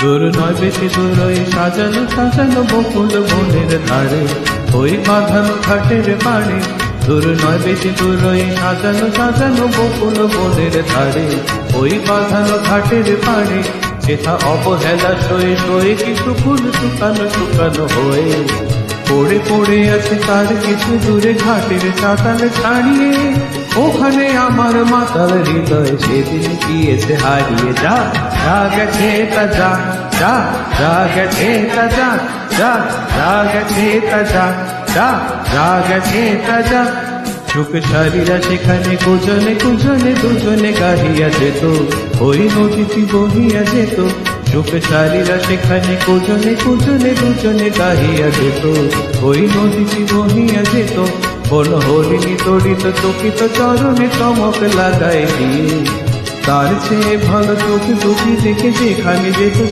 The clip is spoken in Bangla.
দূর নয় বেশি দূর ওই সাজানো সাজানো বকুল বনের ধারে, ওই বাঁধানো ঘাটের পাড়ে। দূর নয় বেশি দূর ওই সাজানো সাজানো বকুল বনের ধারে, ওই বাঁধানো ঘাটের পাড়ে। সেথা অবহেলা সয়ে সয়ে কিছু ফুল শুকানো শুকানো হয়ে পড়ে পড়ে আছে তার কিছু দূরে ঘাটের চাতাল ছাড়িয়ে। ওখানে আমার মাতাল হৃদয় সেদিন গিয়েছে হারিয়ে। যা যা গেছে তা যা, যা যা গেছে তা যা, যা যা গেছে তা যা, যা যা গেছে তা যা। সুখ সারিরা সেখানে কুজনে কুজনে দুজনে গাহিয়া যেত, ওই নদীটি বহিয়া যেত। সুখ সারিরা সেখানে কুজনে কুজনে দুজনে গাহিয়া যেত, ওই নদীটি বহিয়া যেত। বন হরিণী তড়িত চকিত চরণে চমক লাগাই দিয়ে, তার চেয়ে ভালো চোখ দুটি দেখে যেখানে যেত